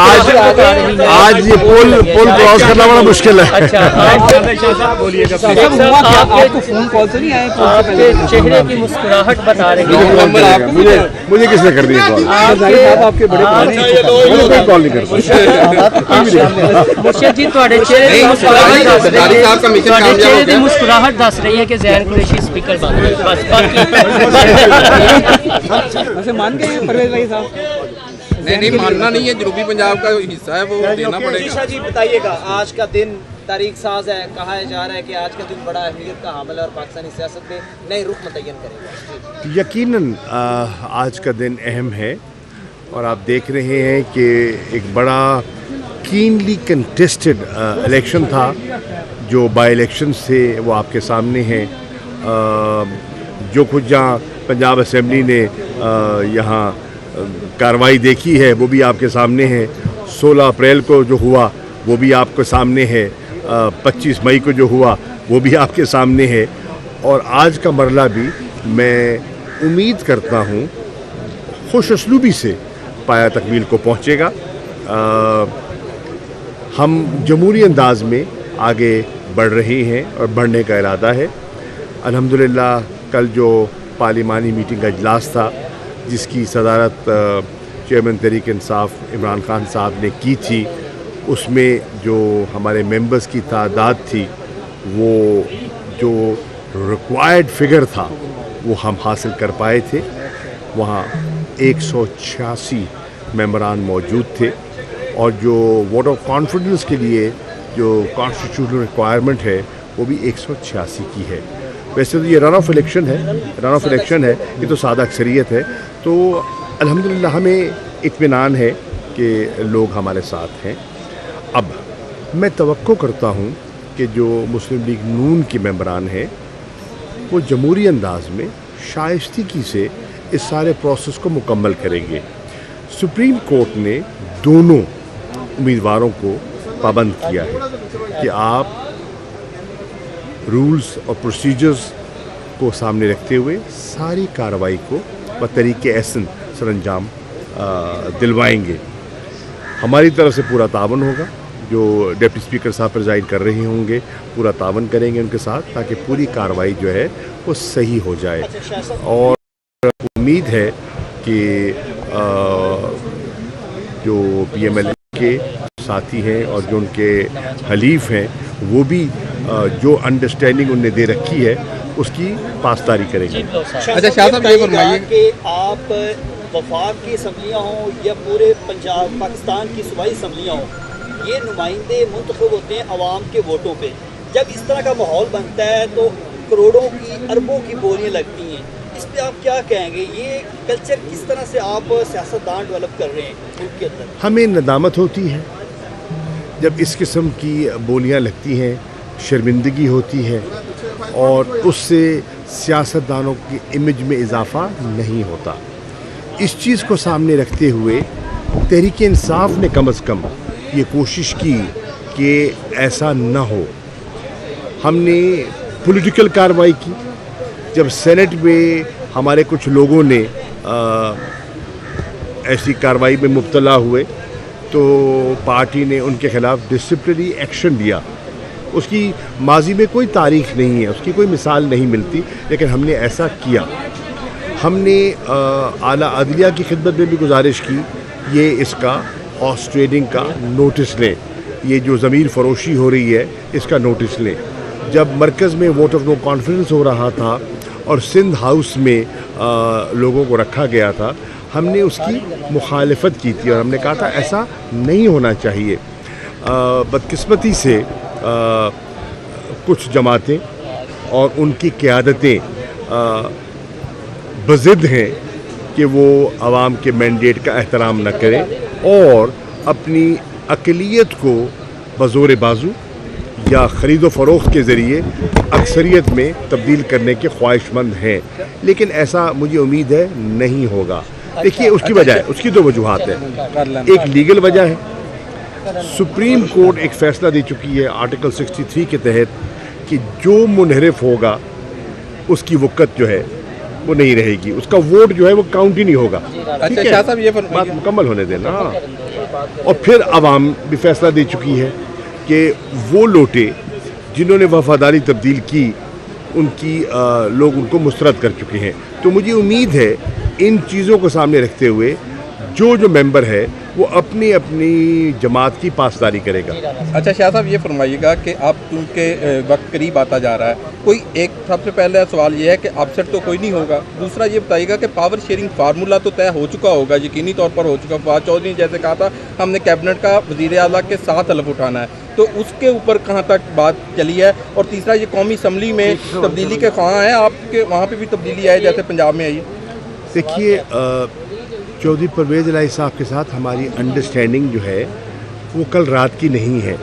आज ये पुल क्रॉस करना बड़ा मुश्किल है। अच्छा, आपको फोन कॉल तो नहीं आए? आपके चेहरे की मुस्कुराहट बता रही है। मुझे किसने कर दी कॉल? आपके बड़े कॉल नहीं करता। मुर्शिद जी ਤੁਹਾਡੇ ਚਿਹਰੇ ਦੀ ਮੁਸਕਰਾਹਟ ਦੱਸ ਰਹੀ ਹੈ ਕਿ ਜ਼ੈਨ ਕੁਰੈਸ਼ੀ स्पीकर बन गए। बस बाकी वैसे मान गए परवेज भाई साहब? नहीं मानना नहीं है, जनूबी पंजाब का हिस्सा है, वो देना पड़ेगा। जी बताइएगा, आज का दिन तारीख साज है, कहा जा रहा है कि आज का दिन बड़ा अहमियत का हामिल है और पाकिस्तानी सियासत में नए रुख मुतय्यन करेगा। यकीनन आज का दिन अहम है और आप देख रहे हैं कि एक बड़ा कीनली कंटेस्टेड इलेक्शन था। जो बाई इलेक्शन से वो आपके सामने हैं। जो कुछ जहाँ पंजाब असेंबली ने यहाँ कार्रवाई देखी है वो भी आपके सामने है। 16 अप्रैल को जो हुआ वो भी आपके सामने है। 25 मई को जो हुआ वो भी आपके सामने है। और आज का मरला भी मैं उम्मीद करता हूँ खुश असलूबी से पाया तकमील को पहुँचेगा। हम जमहूरी अंदाज में आगे बढ़ रहे हैं और बढ़ने का इरादा है। अल्हम्दुलिल्लाह कल जो पार्लिमानी मीटिंग का इजलास था जिसकी सदारत चेयरमैन तहरीक इंसाफ इमरान खान साहब ने की थी, उसमें जो हमारे मेंबर्स की तादाद थी वो जो रिक्वायर्ड फिगर था वो हम हासिल कर पाए थे। वहाँ 186 मेंबरान मौजूद थे और जो वोट ऑफ कॉन्फिडेंस के लिए जो कॉन्स्टिट्यूशनल रिक्वायरमेंट है वो भी 186 की है। वैसे तो ये रन ऑफ इलेक्शन है, ये तो सादा अक्सरियत है। तो अल्हम्दुलिल्लाह हमें इत्मीनान है कि लोग हमारे साथ हैं। अब मैं तवक्को करता हूँ कि जो मुस्लिम लीग नून के मेंबरान हैं वो जमहूरी अंदाज में शाइस्तगी से इस सारे प्रोसेस को मुकम्मल करेंगे। सुप्रीम कोर्ट ने दोनों उम्मीदवारों को पाबंद किया है कि आप रूल्स और प्रोसीजर्स को सामने रखते हुए सारी कार्रवाई को बतरीके एहसन सरअंजाम दिलवाएंगे। हमारी तरफ से पूरा तावन होगा। जो डिप्टी स्पीकर साहब प्रिजाइड कर रहे होंगे पूरा तावन करेंगे उनके साथ ताकि पूरी कार्रवाई जो है वो सही हो जाए। और उम्मीद है कि जो PMLN के साथी हैं और जो उनके हलीफ हैं वो भी जो अंडरस्टैंडिंग उनने दे रखी है उसकी पासदारी करेंगे। अच्छा शाह साहब ये फरमाइए कि आप वफाक की असम्बलियाँ हों या पूरे पंजाब पाकिस्तान की सूबाई असम्बलियाँ हों, ये नुमाइंदे मुंतखब होते हैं अवाम के वोटों पे। जब इस तरह का माहौल बनता है तो करोड़ों की अरबों की बोलियाँ लगती हैं, इस पर आप क्या कहेंगे? ये कल्चर किस तरह से आप सियासतदान डेवलप कर रहे हैं मुल्क के अंदर? हमें नदामत होती है जब इस किस्म की बोलियां लगती हैं, शर्मिंदगी होती है और उससे सियासतदानों की इमेज में इजाफा नहीं होता। इस चीज़ को सामने रखते हुए तहरीक इंसाफ ने कम अज़ कम ये कोशिश की कि ऐसा न हो। हमने पॉलिटिकल कार्रवाई की। जब सेनेट में हमारे कुछ लोगों ने ऐसी कार्रवाई में मुब्तला हुए तो पार्टी ने उनके ख़िलाफ़ डिसिप्लिनरी एक्शन लिया। उसकी माजी में कोई तारीख़ नहीं है, उसकी कोई मिसाल नहीं मिलती, लेकिन हमने ऐसा किया। हमने आला अदलिया की खिदमत में भी गुजारिश की ये इसका हॉर्स ट्रेडिंग का नोटिस लें, ये जो ज़मीन फ़रोशी हो रही है इसका नोटिस लें। जब मरकज़ में वोट ऑफ नो कॉन्फिडेंस हो रहा था और सिंध हाउस में लोगों को रखा गया था, हमने उसकी मुखालफत की थी और हमने कहा था ऐसा नहीं होना चाहिए। बदकिस्मती से कुछ जमातें और उनकी क़यादतें बज़िद हैं कि वो आवाम के मैंडेट का एहतराम न करें और अपनी अक़लियत को बज़ोर बाजू या ख़रीदो फ़रोख्त के ज़रिए अक्सरियत में तब्दील करने के ख्वाहिशमंद हैं, लेकिन ऐसा मुझे उम्मीद है नहीं होगा। देखिए उसकी वजह है, उसकी दो वजूहात है। एक लीगल वजह है, सुप्रीम कोर्ट एक फ़ैसला दे चुकी है आर्टिकल 63 के तहत कि जो मुनहरिफ होगा उसकी वक़्त जो है वो नहीं रहेगी, उसका वोट जो है वो काउंट ही नहीं होगा। ठीक है, बात मुकम्मल होने देना। और फिर आवाम भी फैसला दे चुकी है कि वो लोटे जिन्होंने वफादारी तब्दील की उनकी लोग उनको मुस्तरद कर चुके हैं। तो मुझे उम्मीद है इन चीज़ों को सामने रखते हुए जो मेंबर है वो अपनी अपनी जमात की पासदारी करेगा। अच्छा शाह साहब, ये फरमाइएगा कि आप उनके वक्त करीब आता जा रहा है, कोई एक सबसे पहले सवाल ये है कि अपसेट तो कोई नहीं होगा। दूसरा ये बताइएगा कि पावर शेयरिंग फार्मूला तो तय हो चुका होगा, यकीनी तौर पर हो चुका। फवाद चौधरी ने जैसे कहा था हमने कैबिनेट का वज़ीर आला के साथ हलफ उठाना है, तो उसके ऊपर कहाँ तक बात चली है? और तीसरा ये कौमी असम्बली में तब्दीली के ख्वाह हैं, आपके वहाँ पर भी तब्दीली आए जैसे पंजाब में आई है? देखिए, चौधरी परवेज़ इलाही साहब के साथ हमारी अंडरस्टैंडिंग जो है वो कल रात की नहीं है।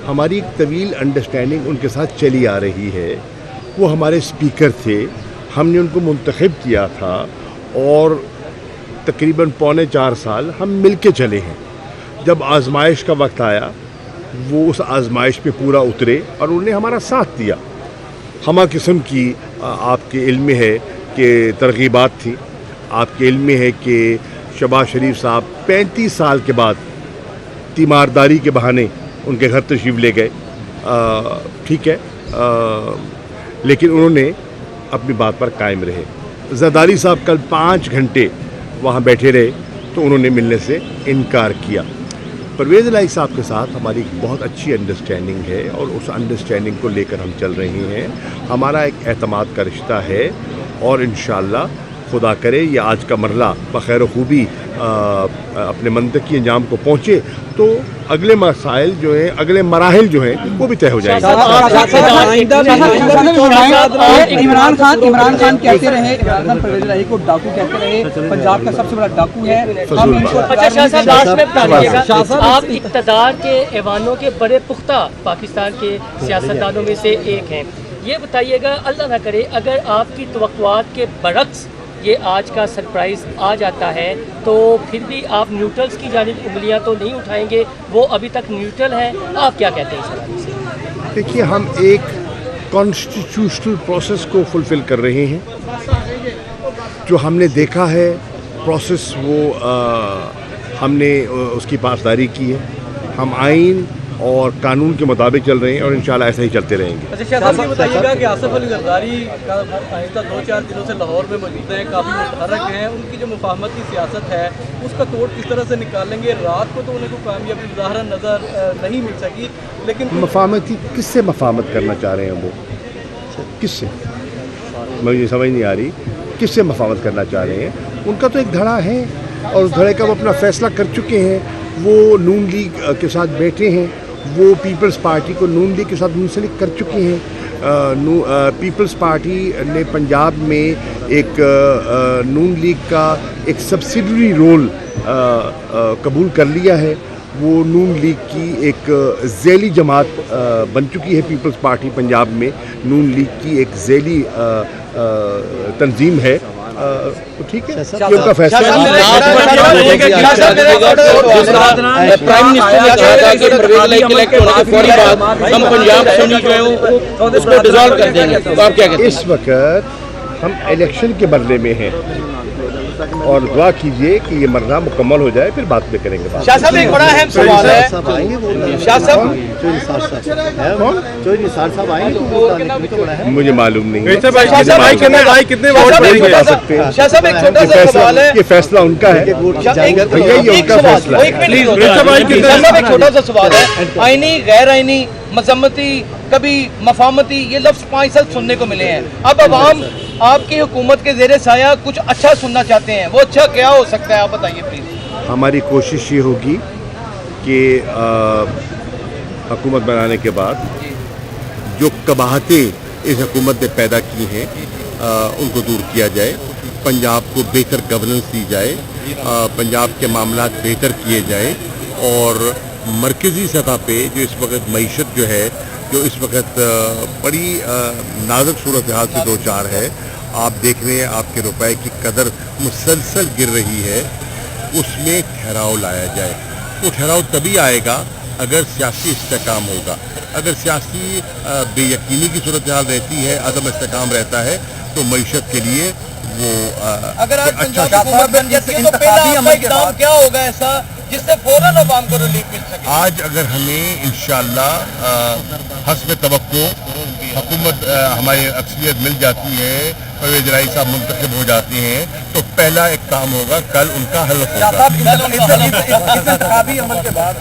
हमारी एक तवील अंडरस्टैंडिंग उनके साथ चली आ रही है। वो हमारे स्पीकर थे, हमने उनको मुंतखब किया था और तकरीबन 3.25 साल हम मिल के चले हैं। जब आजमाइश का वक्त आया वो उस आजमाइश पे पूरा उतरे और उन्होंने हमारा साथ दिया। हमा किस्म की आपके इल्म में है कि तरगीबात थी, आपके इल्म में है कि शहबाज शरीफ साहब 35 साल के बाद तीमारदारी के बहाने उनके घर तशरीफ़ ले गए। ठीक है, लेकिन उन्होंने अपनी बात पर कायम रहे। ज़रदारी साहब कल 5 घंटे वहाँ बैठे रहे तो उन्होंने मिलने से इनकार किया। परवेज़ इलाही साहब के साथ हमारी बहुत अच्छी अंडरस्टैंडिंग है और उस अंडरस्टैंडिंग को लेकर हम चल रहे हैं। हमारा एक एतमाद का रिश्ता है और इंशाअल्लाह खुदा करे ये आज का मरला बखैर खूबी अपने मंतक़ी अंजाम को पहुँचे तो अगले मसाइल जो हैं, अगले मराहिल जो हैं वो भी तय हो जाएंगे। इमरान खान कहते रहे परवेज़ इलाही को डाकू कहते रहे, पंजाब का सबसे बड़ा डाकू है। अच्छा शाह साहब, लास्ट में बताइएगा, आप इक़्तिदार के ऐवानों के बड़े पुख्ता पाकिस्तान के सियासतदानों में से एक हैं, ये बताइएगा अल्लाह ना करे अगर आपकी तवक्कुआत के बरक्स ये आज का सरप्राइज़ आ जाता है तो फिर भी आप न्यूट्रल्स की जानिब उंगलियां तो नहीं उठाएंगे, वो अभी तक न्यूट्रल है, आप क्या कहते हैं इस हवाले से? देखिए, हम एक कॉन्स्टिट्यूशनल प्रोसेस को फुलफ़िल कर रहे हैं। जो हमने देखा है प्रोसेस वो हमने उसकी पासदारी की है। हम आइन और कानून के मुताबिक चल रहे हैं और इंशाल्लाह ऐसे ही चलते रहेंगे। अच्छा शाह साहब, ये बताइएगा कि आसिफ अली जरदारी का आइंदा 2-4 दिनों से लाहौर में मौजूद हैं, काफ़ी मुतहरक हैं, उनकी जो मुफाहमत की सियासत है उसका तोड़ किस तरह से निकालेंगे? रात को तो उन्हें कोई कामयाबी ज़ाहिरन नज़र नहीं मिल सकी, लेकिन मफाहमत की किससे मफाहमत करना चाह रहे हैं वो? किससे? मुझे समझ नहीं आ रही किससे मफाहमत करना चाह रहे हैं। उनका तो एक धड़ा है और उस धड़े का वो अपना फैसला कर चुके हैं। वो नून लीग के साथ बैठे हैं, वो पीपल्स पार्टी को नून लीग के साथ मुंसलिक कर चुके हैं। पीपल्स पार्टी ने पंजाब में एक नून लीग का एक सब्सिडरी रोल कबूल कर लिया है। वो नून लीग की एक ज़ैली जमात बन चुकी है। पीपल्स पार्टी पंजाब में नून लीग की एक ज़ैली तंजीम है। ठीक है, ये उनका फैसला है। प्राइम मिनिस्टर ने कहा था कि परवेज़ इलाही के इलेक्ट होने के फौरी बाद हम पंजाब असेंबली जो है उसको डिसॉल्व कर देंगे, तो आप क्या कहते हैं? इस वक्त हम इलेक्शन के मरने में हैं और दुआ कीजिए कि ये मरना मुकम्मल हो जाए, फिर बात में करेंगे बात। शाह साहब, एक बड़ा अहम सवाल है। शाह साहब, मुझे मालूम नहीं है। शाह साहब, एक छोटा सा सवाल है, ये फैसला उनका है भैया, ये उनका फैसला है। एक छोटा सा सवाल है, आईनी गैर आईनी मजम्मती कभी मफामती ये लफ्ज़ 5 साल सुनने को मिले हैं। अब अवाम आपकी हुकूमत के ज़ेरे साया कुछ अच्छा सुनना चाहते हैं, वो अच्छा क्या हो सकता है आप बताइए प्लीज़। हमारी कोशिश ये होगी कि हुकूमत बनाने के बाद जो कबाहतें इस हुकूमत ने पैदा की हैं उनको दूर किया जाए, पंजाब को बेहतर गवर्नेंस दी जाए, पंजाब के मामला बेहतर किए जाए और मरकज़ी सतह पे जो इस वक्त मईशत जो है, जो इस वक्त बड़ी नाजुक सूरत हाल से दो चार है, आप देख रहे हैं आपके रुपए की कदर मुसलसल गिर रही है, उसमें ठहराव लाया जाए। वो ठहराव तभी आएगा अगर सियासी इस्तेकाम होगा। अगर सियासी बेयकीनी की सूरत हाल रहती है, अदम इस्तेकाम रहता है, तो मईशत के लिए वो अगर आज पंजाब हुकूमत बन जाती है तो पहला आपका इक़दाम क्या होगा ऐसा جس سے فوراً عوام کو ریلیف مل سکے؟ آج اگر ہمیں انشاءاللہ حسب توقع حکومت ہماری اکثریت مل جاتی ہے، پرویز الہی صاحب منتخب ہو جاتے ہیں، تو پہلا ایک کام ہوگا، کل ان کا حلف ہوگا۔ انتخابی عمل کے بعد